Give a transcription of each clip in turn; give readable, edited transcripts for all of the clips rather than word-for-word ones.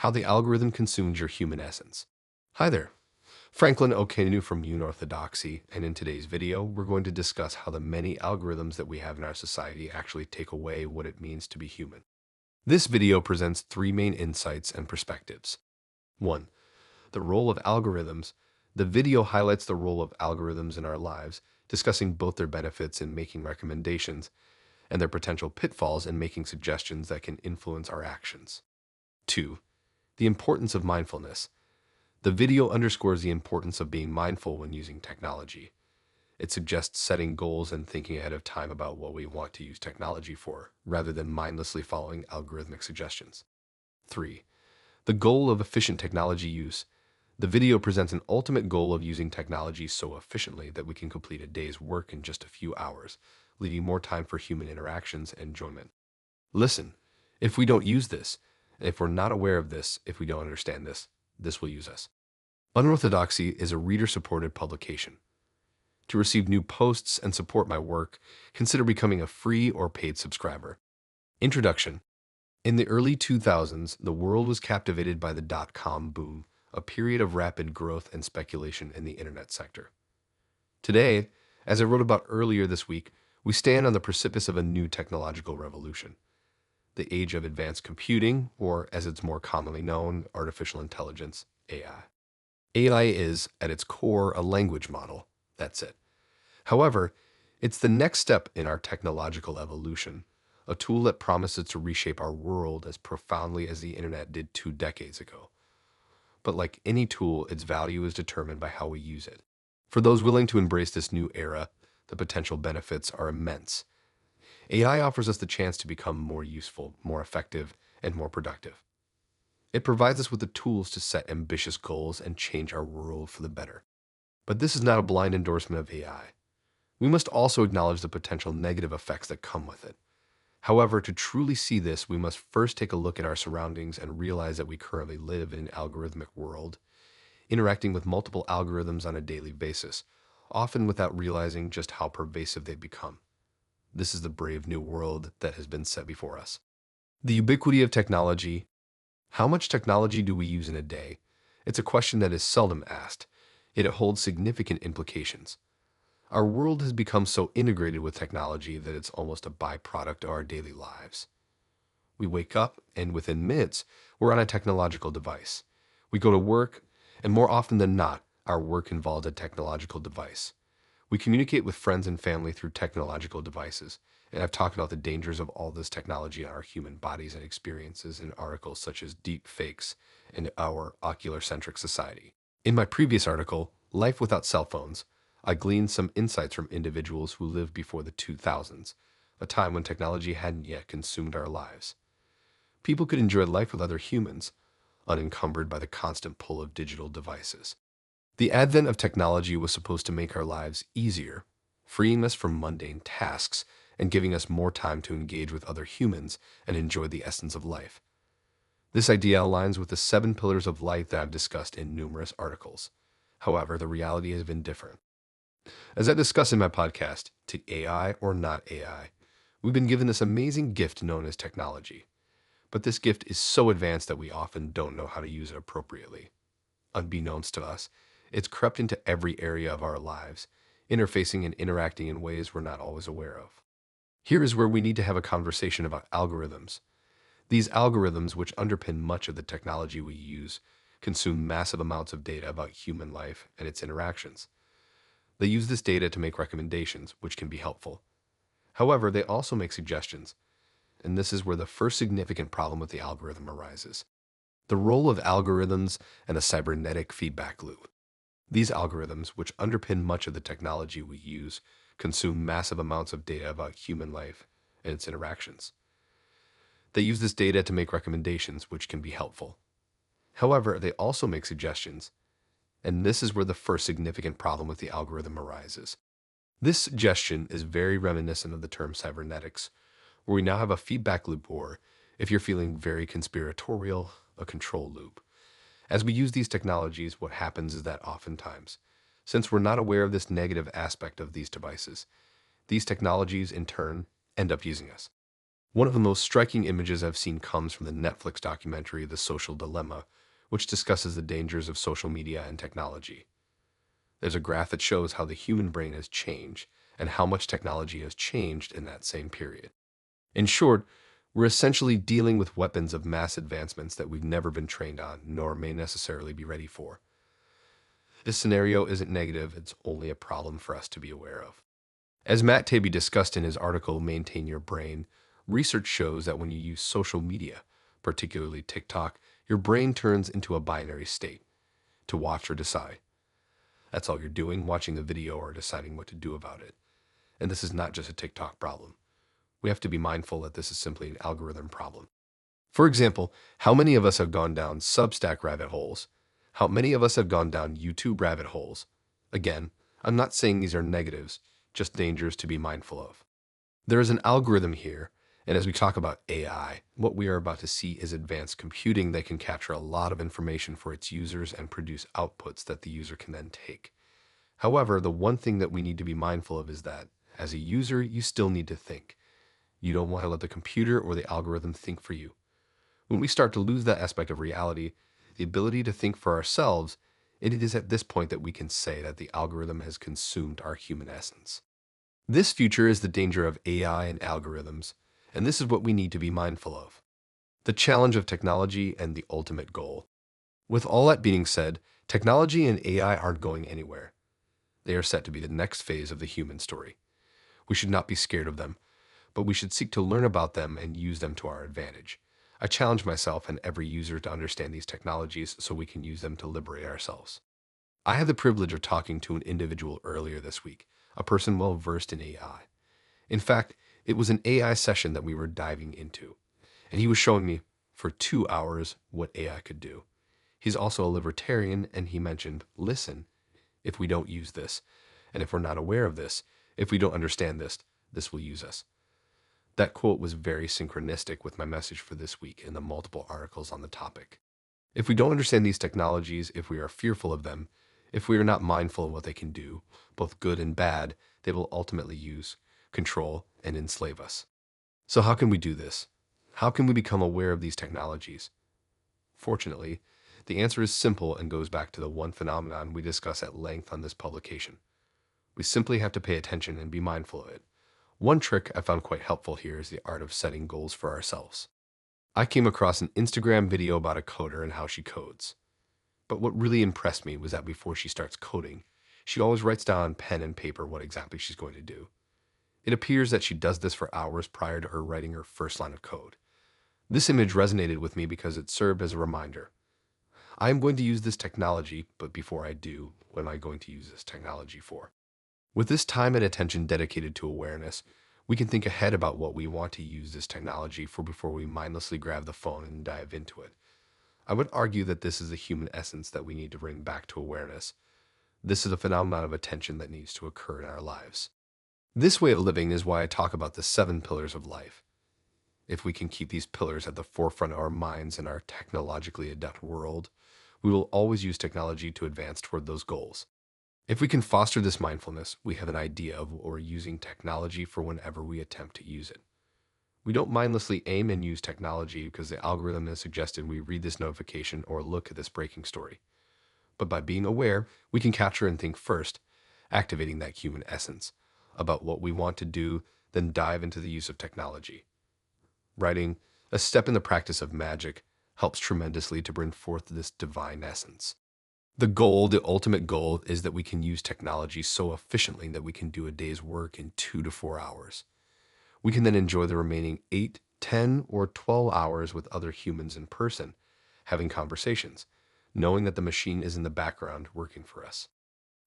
How the algorithm consumes your human essence. Hi there, Franklin Okenu from Unorthodoxy, and in today's video, we're going to discuss how the many algorithms that we have in our society actually take away what it means to be human. This video presents three main insights and perspectives. 1. The role of algorithms. The video highlights the role of algorithms in our lives, discussing both their benefits in making recommendations and their potential pitfalls in making suggestions that can influence our actions. 2. The importance of mindfulness. The video underscores the importance of being mindful when using technology. It suggests setting goals and thinking ahead of time about what we want to use technology for, rather than mindlessly following algorithmic suggestions. 3. The goal of efficient technology use. The video presents an ultimate goal of using technology so efficiently that we can complete a day's work in just a few hours, leaving more time for human interactions and enjoyment. Listen, if we don't use this, if we're not aware of this, if we don't understand this, this will use us. Unorthodoxy is a reader-supported publication. To receive new posts and support my work, consider becoming a free or paid subscriber. Introduction. In the early 2000s, the world was captivated by the dot-com boom, a period of rapid growth and speculation in the internet sector. Today, as I wrote about earlier this week, we stand on the precipice of a new technological revolution. The age of advanced computing, or as it's more commonly known, artificial intelligence, AI. AI is, at its core, a language model. That's it. However, it's the next step in our technological evolution, a tool that promises to reshape our world as profoundly as the internet did 2 decades ago. But like any tool, its value is determined by how we use it. For those willing to embrace this new era, the potential benefits are immense. AI offers us the chance to become more useful, more effective, and more productive. It provides us with the tools to set ambitious goals and change our world for the better. But this is not a blind endorsement of AI. We must also acknowledge the potential negative effects that come with it. However, to truly see this, we must first take a look at our surroundings and realize that we currently live in an algorithmic world, interacting with multiple algorithms on a daily basis, often without realizing just how pervasive they become. This is the brave new world that has been set before us. The ubiquity of technology. How much technology do we use in a day? It's a question that is seldom asked, yet it holds significant implications. Our world has become so integrated with technology that it's almost a byproduct of our daily lives. We wake up, and within minutes, we're on a technological device. We go to work, and more often than not, our work involves a technological device. We communicate with friends and family through technological devices, and I've talked about the dangers of all this technology on our human bodies and experiences in articles such as Deep Fakes and Our Ocular-Centric Society. In my previous article, Life Without Cell Phones, I gleaned some insights from individuals who lived before the 2000s, a time when technology hadn't yet consumed our lives. People could enjoy life with other humans, unencumbered by the constant pull of digital devices. The advent of technology was supposed to make our lives easier, freeing us from mundane tasks and giving us more time to engage with other humans and enjoy the essence of life. This idea aligns with the 7 pillars of life that I've discussed in numerous articles. However, the reality has been different. As I discuss in my podcast, To AI or Not AI, we've been given this amazing gift known as technology. But this gift is so advanced that we often don't know how to use it appropriately. Unbeknownst to us, it's crept into every area of our lives, interfacing and interacting in ways we're not always aware of. Here is where we need to have a conversation about algorithms. These algorithms, which underpin much of the technology we use, consume massive amounts of data about human life and its interactions. They use this data to make recommendations, which can be helpful. However, they also make suggestions, and this is where the first significant problem with the algorithm arises. The role of algorithms and a cybernetic feedback loop. These algorithms, which underpin much of the technology we use, consume massive amounts of data about human life and its interactions. They use this data to make recommendations, which can be helpful. However, they also make suggestions, and this is where the first significant problem with the algorithm arises. This suggestion is very reminiscent of the term cybernetics, where we now have a feedback loop, or, if you're feeling very conspiratorial, a control loop. As we use these technologies, what happens is that oftentimes, since we're not aware of this negative aspect of these devices, these technologies, in turn, end up using us. One of the most striking images I've seen comes from the Netflix documentary The Social Dilemma, which discusses the dangers of social media and technology. There's a graph that shows how the human brain has changed and how much technology has changed in that same period. In short, we're essentially dealing with weapons of mass advancements that we've never been trained on, nor may necessarily be ready for. This scenario isn't negative, it's only a problem for us to be aware of. As Matt Taibbi discussed in his article, Maintain Your Brain, research shows that when you use social media, particularly TikTok, your brain turns into a binary state, to watch or decide. That's all you're doing, watching a video or deciding what to do about it. And this is not just a TikTok problem. We have to be mindful that this is simply an algorithm problem. For example, how many of us have gone down Substack rabbit holes? How many of us have gone down YouTube rabbit holes? Again, I'm not saying these are negatives, just dangers to be mindful of. There is an algorithm here, and as we talk about AI, what we are about to see is advanced computing that can capture a lot of information for its users and produce outputs that the user can then take. However, the one thing that we need to be mindful of is that, as a user, you still need to think. You don't want to let the computer or the algorithm think for you. When we start to lose that aspect of reality, the ability to think for ourselves, it is at this point that we can say that the algorithm has consumed our human essence. This future is the danger of AI and algorithms, and this is what we need to be mindful of. The challenge of technology and the ultimate goal. With all that being said, technology and AI aren't going anywhere. They are set to be the next phase of the human story. We should not be scared of them, but we should seek to learn about them and use them to our advantage. I challenge myself and every user to understand these technologies so we can use them to liberate ourselves. I had the privilege of talking to an individual earlier this week, a person well versed in AI. In fact, it was an AI session that we were diving into, and he was showing me for 2 hours what AI could do. He's also a libertarian, and he mentioned, listen, if we don't use this, and if we're not aware of this, if we don't understand this, this will use us. That quote was very synchronistic with my message for this week and the multiple articles on the topic. If we don't understand these technologies, if we are fearful of them, if we are not mindful of what they can do, both good and bad, they will ultimately use, control, and enslave us. So how can we do this? How can we become aware of these technologies? Fortunately, the answer is simple and goes back to the one phenomenon we discuss at length on this publication. We simply have to pay attention and be mindful of it. One trick I found quite helpful here is the art of setting goals for ourselves. I came across an Instagram video about a coder and how she codes. But what really impressed me was that before she starts coding, she always writes down on pen and paper what exactly she's going to do. It appears that she does this for hours prior to her writing her first line of code. This image resonated with me because it served as a reminder. I am going to use this technology, but before I do, what am I going to use this technology for? With this time and attention dedicated to awareness, we can think ahead about what we want to use this technology for before we mindlessly grab the phone and dive into it. I would argue that this is the human essence that we need to bring back to awareness. This is a phenomenon of attention that needs to occur in our lives. This way of living is why I talk about the 7 pillars of life. If we can keep these pillars at the forefront of our minds in our technologically adept world, we will always use technology to advance toward those goals. If we can foster this mindfulness, we have an idea of what we're using technology for whenever we attempt to use it. We don't mindlessly aim and use technology because the algorithm has suggested we read this notification or look at this breaking story. But by being aware, we can capture and think first, activating that human essence about what we want to do, then dive into the use of technology. Writing, a step in the practice of magic, helps tremendously to bring forth this divine essence. The goal, the ultimate goal, is that we can use technology so efficiently that we can do a day's work in 2 to 4 hours. We can then enjoy the remaining 8, 10, or 12 hours with other humans in person, having conversations, knowing that the machine is in the background working for us.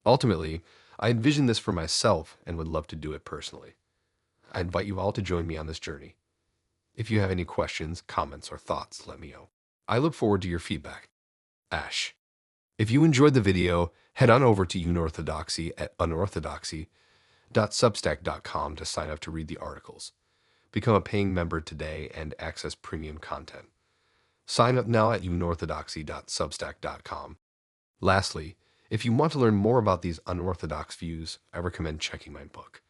Ultimately, I envision this for myself and would love to do it personally. I invite you all to join me on this journey. If you have any questions, comments, or thoughts, let me know. I look forward to your feedback. Ash. If you enjoyed the video, head on over to Unorthodoxy at unorthodoxy.substack.com to sign up to read the articles. Become a paying member today and access premium content. Sign up now at unorthodoxy.substack.com. Lastly, if you want to learn more about these unorthodox views, I recommend checking my book.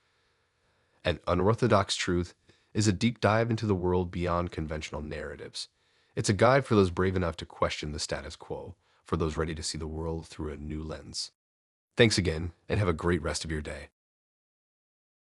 An Unorthodox Truth is a deep dive into the world beyond conventional narratives. It's a guide for those brave enough to question the status quo, for those ready to see the world through a new lens. Thanks again, and have a great rest of your day.